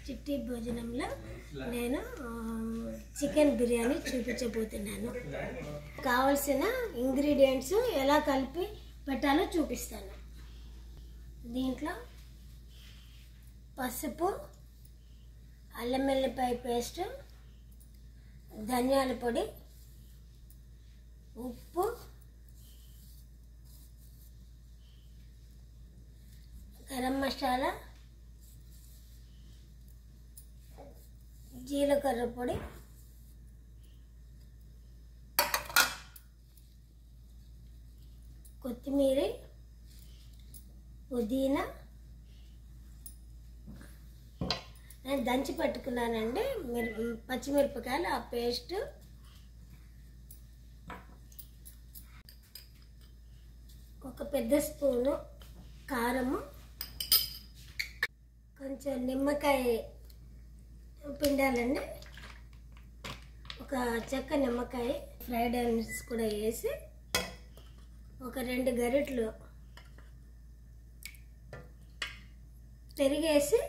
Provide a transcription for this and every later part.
చిట్టి భోజనంలో నేను చికెన్ బిర్యానీ చూపించబోతున్నాను. కావాల్సిన ఇంగ్రీడియంట్స్ ఎలా కలిపి పెట్టాలో చూపిస్తాను. దీంట్లో పసుపు, అల్లం వెల్లిపాయ పేస్ట్, ధనియాల పొడి, ఉప్పు, గరం మసాలా, జీలకర్ర పొడి, కొత్తిమీర, పుదీనా నేను దంచి పట్టుకున్నానండి. పచ్చిమిరపకాయలు ఆ పేస్ట్, ఒక పెద్ద స్పూను కారము, కొంచెం నిమ్మకాయ పిండాలండి, ఒక చెక్క నిమ్మకాయ, ఫ్రైడ్ ఆనియన్స్ కూడా వేసి ఒక 2 గరిటెలు పెరిగేసి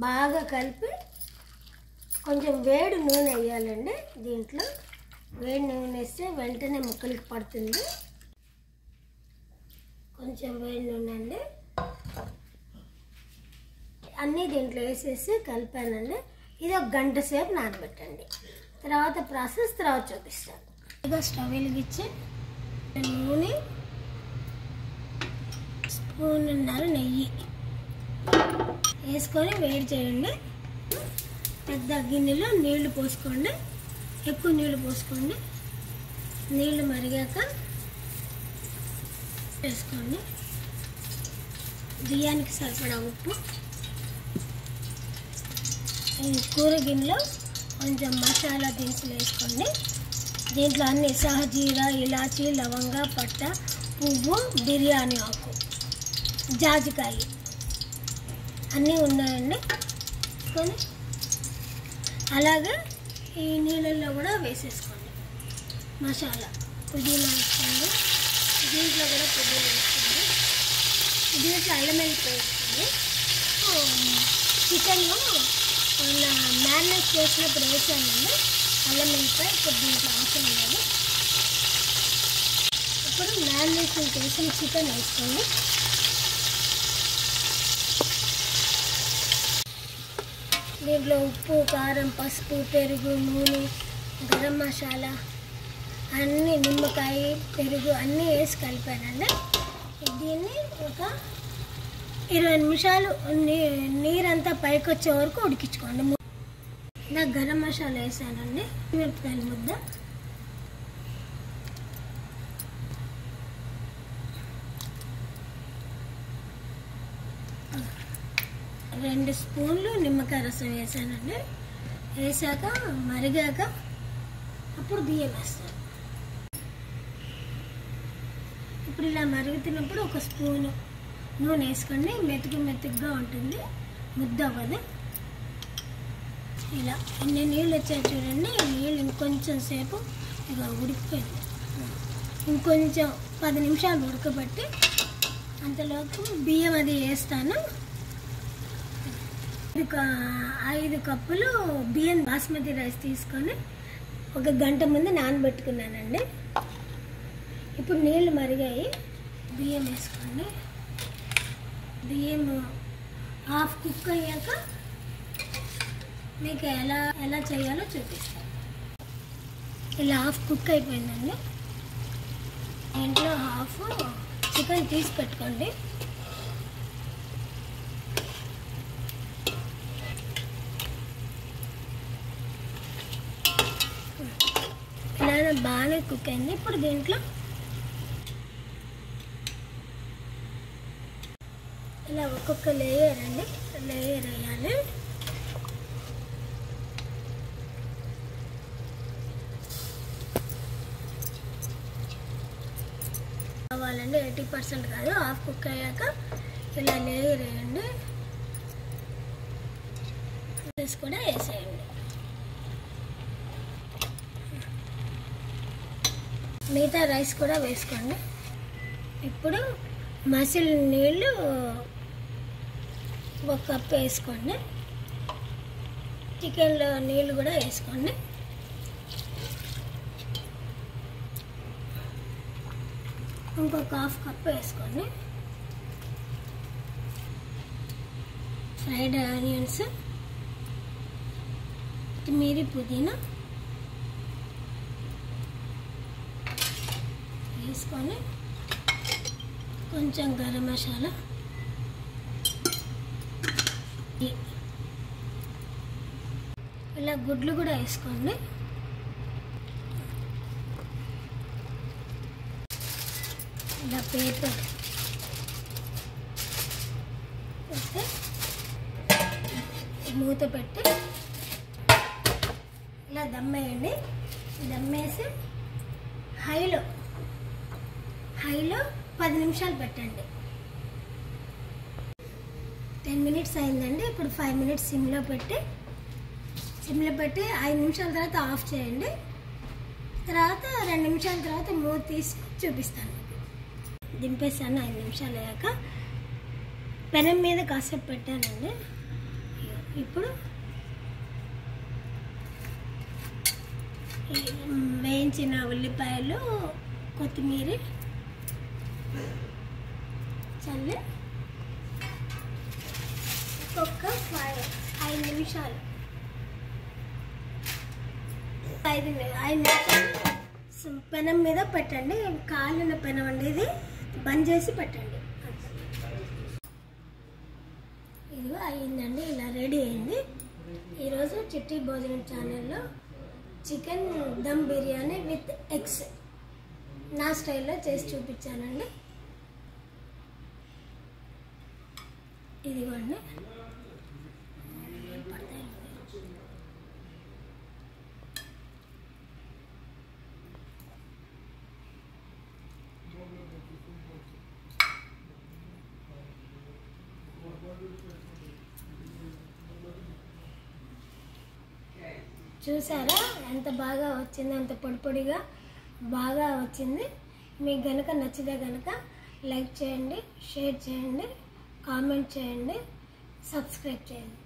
బాగా కలిపి కొంచెం వేడి నూనె వేయాలండి. దీంట్లో వేడి నూనె వేస్తే వెంటనే ముక్కలకి పడుతుంది. కొంచెం వేడి నూనె అండి, అన్నీ దీంట్లో వేసేసి కలిపానండి. ఇది ఒక గంట సేపు నానబెట్టండి. తర్వాత ప్రాసెస్ తర్వాత చూపిస్తాను. ఇక స్టవ్ వెలిగించి నూనె, స్పూన్నర నెయ్యి వేసుకొని వేడి చేయండి. పెద్ద గిన్నెలో నీళ్లు పోసుకోండి, ఎక్కువ నీళ్లు పోసుకోండి. నీళ్లు మరిగాక వేసుకోండి. బియ్యానికి సరిపడా ఉప్పు, ఈ కూర గిన్నెలో కొంచెం మసాలా దినుసులు వేసుకోండి. దీంట్లో అన్ని సహజీరా, ఇలాచీ, లవంగ, పట్ట, పువ్వు, బిర్యానీ ఆకు, జాజికాయ అన్నీ ఉన్నాయండి. కొని అలాగే ఈ నీళ్ళల్లో కూడా వేసేసుకోండి. మసాలా పుదీనా వేసుకోండి, దీంట్లో కూడా పుదీనా వేసుకోండి. దీంట్లో అల్లం వెల్లిపాయ వేసుకోండి. చికెన్లో మ్యారినేట్ చేసినప్పుడు వేసానండి అల్లం వెల్లిపాయ. ఇప్పుడు దీంట్లో అవసరం లేదు. ఇప్పుడు మ్యారినేషన్ చేసిన చికెన్ వేసుకోండి. దీంట్లో ఉప్పు, కారం, పసుపు, పెరుగు, నూనె, గరం మసాలా అన్నీ, నిమ్మకాయ, పెరుగు అన్నీ వేసి కలిపానండి. దీన్ని ఒక 20 నిమిషాలు నీరంతా పైకి వచ్చే వరకు ఉడికించుకోండి. ఇలా గరం మసాలా వేసానండి, మిరపకాయల ముద్ద, రెండు స్పూన్లు నిమ్మకాయ రసం వేసానండి. వేసాక మరిగాక అప్పుడు బియ్యం వేస్తాను. ఇప్పుడు ఇలా మరుగుతున్నప్పుడు ఒక స్పూను నూనె వేసుకోండి. మెతుకుగా ఉంటుంది, ముద్ద అవ్వదు. ఇలా ఎన్ని నీళ్ళు వచ్చాయి చూడండి. నీళ్ళు ఇంకొంచెం సేపు ఇక ఉడికిపోయింది. ఇంకొంచెం 10 నిమిషాలు ఉడకబట్టి అంతలోపు బియ్యం అది వేస్తాను. 5 కప్పులు బియ్యం బాస్మతి రైస్ తీసుకొని 1 గంట ముందు నానబెట్టుకున్నానండి. ఇప్పుడు నీళ్ళు మరిగాయి, బియ్యం వేసుకోండి. బియ్యం హాఫ్ కుక్ అయ్యాక మీకు ఎలా చేయాలో చూపిస్తాను. ఇలా హాఫ్ కుక్ అయిపోయిందండి. ఇంట్లో హాఫ్ చికెన్ తీసి పెట్టుకోండి. ఇలా బాగానే కుక్ అయింది. ఇప్పుడు దీంట్లో ఇలా ఒక్కొక్క లేయర్ అండి, లేయర్ వేయాలి. కావాలండి 80% కాదు, హాఫ్ కుక్ అయ్యాక ఇలా లేయర్ వేయండి. రైస్ కూడా వేసేయండి. మిగతా రైస్ కూడా వేసుకోండి. ఇప్పుడు మసిలిన నీళ్ళు 1 కప్ వేసుకోండి. చికెన్లో నీళ్ళు కూడా వేసుకోండి. ఇంకొక హాఫ్ కప్ వేసుకోండి. ఫ్రైడ్ ఆనియన్స్, కొత్తిమీర, పుదీనా వేసుకొని కొంచెం గరం మసాలా, ఇలా గుడ్లు కూడా వేసుకోండి. ఇలా పేపర్ వేస్తే మూత పెట్టి ఇలా దమ్మేయండి. దమ్మేసి హైలో 10 నిమిషాలు పెట్టండి. 10 మినిట్స్ అయిందండి. ఇప్పుడు 5 మినిట్స్ సిమ్లో పెట్టి 5 నిమిషాల తర్వాత ఆఫ్ చేయండి. తర్వాత 2 నిమిషాల తర్వాత మూత తీసి చూపిస్తాను. దింపేసాను 5 నిమిషాలు అయ్యాక. పెనం మీద కాసేపు పెట్టానండి. ఇప్పుడు వేయించిన ఉల్లిపాయలు, కొత్తిమీర చల్లి ఒక్కొక్క 5 నిమిషాలు 5 నిమిషాలు పెనం మీద పెట్టండి. కాలిన పెనం అనేది బంద్ చేసి పెట్టండి. ఇదిగో అయ్యిందండి. ఇలా రెడీ అయింది. ఈరోజు చిట్టి భోజనం ఛానల్లో chicken dum biryani with eggs నా స్టైల్లో చేసి చూపించానండి. ఇదిగోండి. చూసారా ఎంత బాగా వచ్చింది, ఎంత పొడి పొడిగా బాగా వచ్చింది. మీకు గనుక నచ్చితే గనుక లైక్ చేయండి, షేర్ చేయండి, కామెంట్ చేయండి, సబ్స్క్రైబ్ చేయండి.